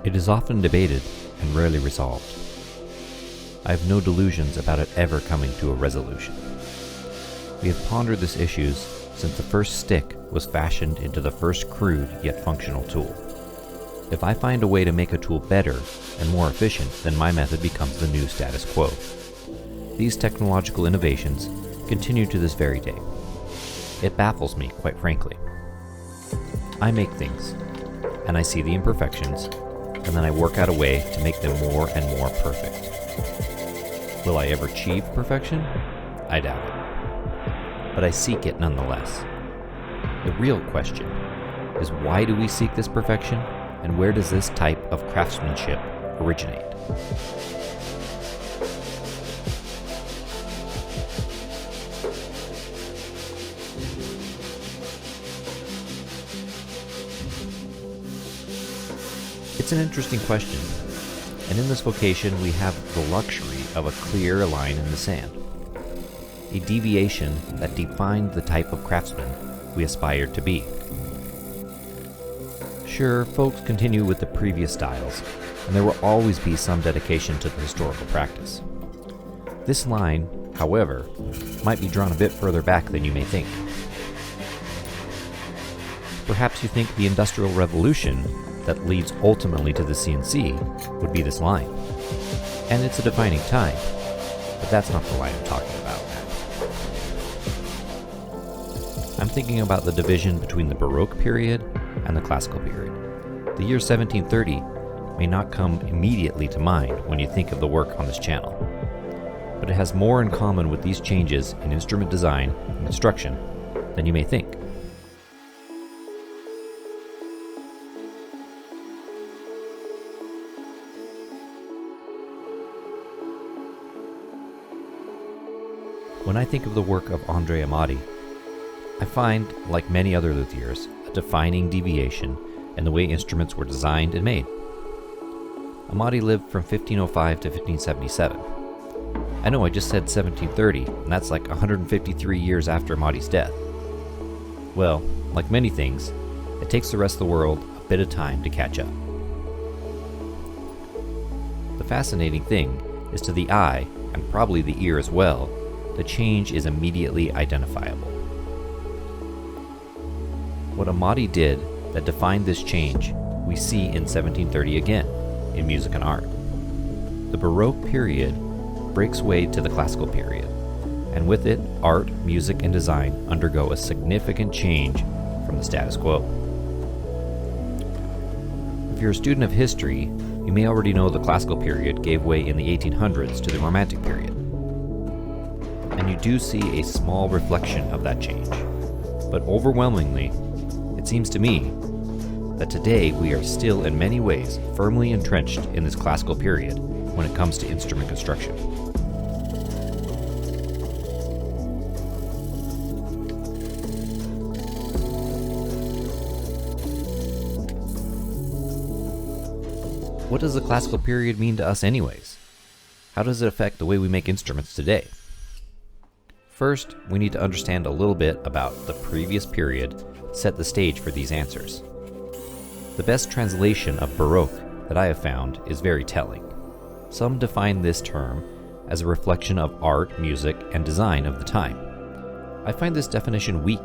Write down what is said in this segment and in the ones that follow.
It is often debated and rarely resolved. I have no delusions about it ever coming to a resolution. We have pondered these issues since the first stick was fashioned into the first crude yet functional tool. If I find a way to make a tool better and more efficient, then my method becomes the new status quo. These technological innovations continue to this very day. It baffles me, quite frankly. I make things, and I see the imperfections, and then I work out a way to make them more and more perfect. Will I ever achieve perfection? I doubt it. But I seek it nonetheless. The real question is, why do we seek this perfection, and where does this type of craftsmanship originate? It's an interesting question, and in this vocation we have the luxury of a clear line in the sand, a deviation that defined the type of craftsman we aspired to be. Sure, folks continue with the previous styles, and there will always be some dedication to the historical practice. This line, however, might be drawn a bit further back than you may think. Perhaps you think the Industrial Revolution that leads ultimately to the CNC would be this line. And it's a defining time, but that's not the line I'm talking about. I'm thinking about the division between the Baroque period and the Classical period. The year 1730 may not come immediately to mind when you think of the work on this channel, but it has more in common with these changes in instrument design and construction than you may think. When I think of the work of Andrea Amati, I find, like many other luthiers, a defining deviation in the way instruments were designed and made. Amati lived from 1505 to 1577. I know I just said 1730, and that's like 153 years after Amati's death. Well, like many things, it takes the rest of the world a bit of time to catch up. The fascinating thing is, to the eye, and probably the ear as well, the change is immediately identifiable. What Amati did that defined this change, we see in 1730 again, in music and art. The Baroque period breaks way to the Classical period, and with it, art, music, and design undergo a significant change from the status quo. If you're a student of history, you may already know the Classical period gave way in the 1800s to the Romantic period. And you do see a small reflection of that change. But overwhelmingly, it seems to me that today we are still in many ways firmly entrenched in this Classical period when it comes to instrument construction. What does the Classical period mean to us anyways? How does it affect the way we make instruments today? First, we need to understand a little bit about the previous period, set the stage for these answers. The best translation of Baroque that I have found is very telling. Some define this term as a reflection of art, music, and design of the time. I find this definition weak.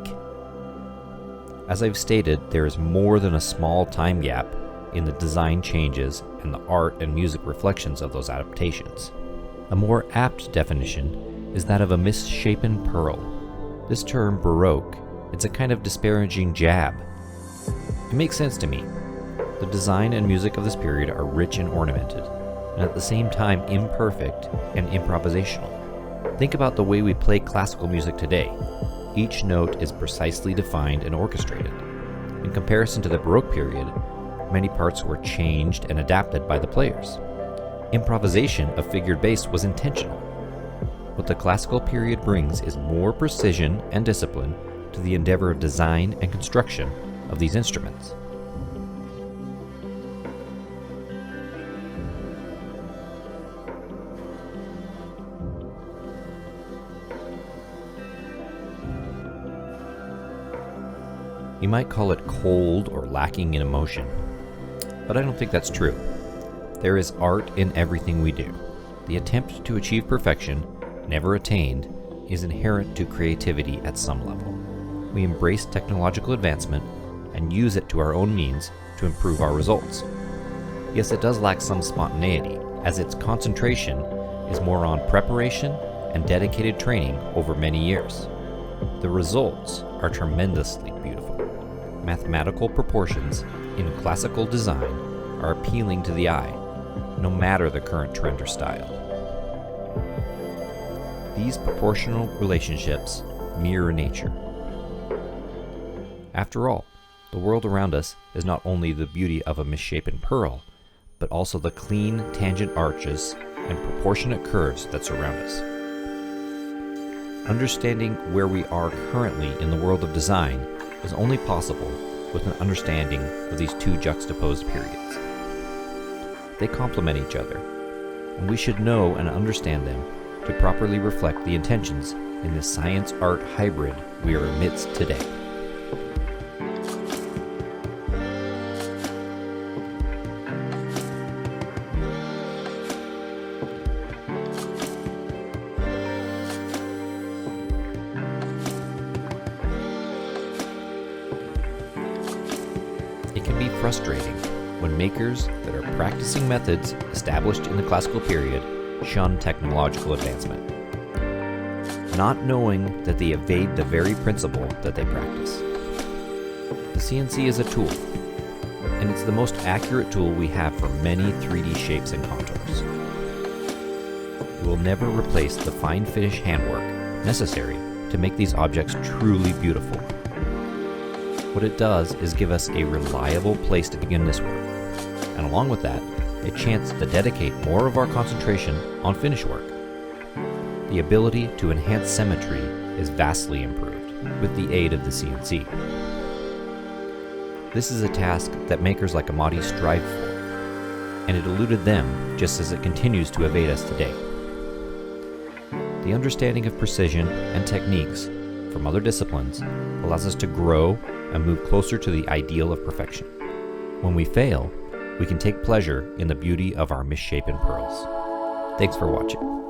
As I've stated, there is more than a small time gap in the design changes and the art and music reflections of those adaptations. A more apt definition is that of a misshapen pearl. This term, Baroque, it's a kind of disparaging jab. It makes sense to me. The design and music of this period are rich and ornamented, and at the same time imperfect and improvisational. Think about the way we play classical music today. Each note is precisely defined and orchestrated. In comparison to the Baroque period, many parts were changed and adapted by the players. Improvisation of figured bass was intentional. What the Classical period brings is more precision and discipline to the endeavor of design and construction of these instruments. You might call it cold or lacking in emotion. but I don't think that's true. There is art in everything we do. The attempt to achieve perfection, never attained, is inherent to creativity at some level. We embrace technological advancement and use it to our own means to improve our results. Yes, it does lack some spontaneity, as its concentration is more on preparation and dedicated training over many years. The results are tremendously beautiful. Mathematical proportions in classical design are appealing to the eye, no matter the current trend or style. These proportional relationships mirror nature. After all, the world around us is not only the beauty of a misshapen pearl, but also the clean tangent arches and proportionate curves that surround us. Understanding where we are currently in the world of design is only possible with an understanding of these two juxtaposed periods. They complement each other, and we should know and understand them to properly reflect the intentions in the science-art hybrid we are amidst today. It can be frustrating when makers that are practicing methods established in the classical period shun technological advancement, not knowing that they evade the very principle that they practice. The CNC is a tool, and it's the most accurate tool we have for many 3D shapes and contours. It will never replace the fine finish handwork necessary to make these objects truly beautiful. What it does is give us a reliable place to begin this work, and along with that, a chance to dedicate more of our concentration on finish work. The ability to enhance symmetry is vastly improved with the aid of the CNC. This is a task that makers like Amati strive for, and it eluded them just as it continues to evade us today. The understanding of precision and techniques from other disciplines allows us to grow and move closer to the ideal of perfection. When we fail, we can take pleasure in the beauty of our misshapen pearls. Thanks for watching.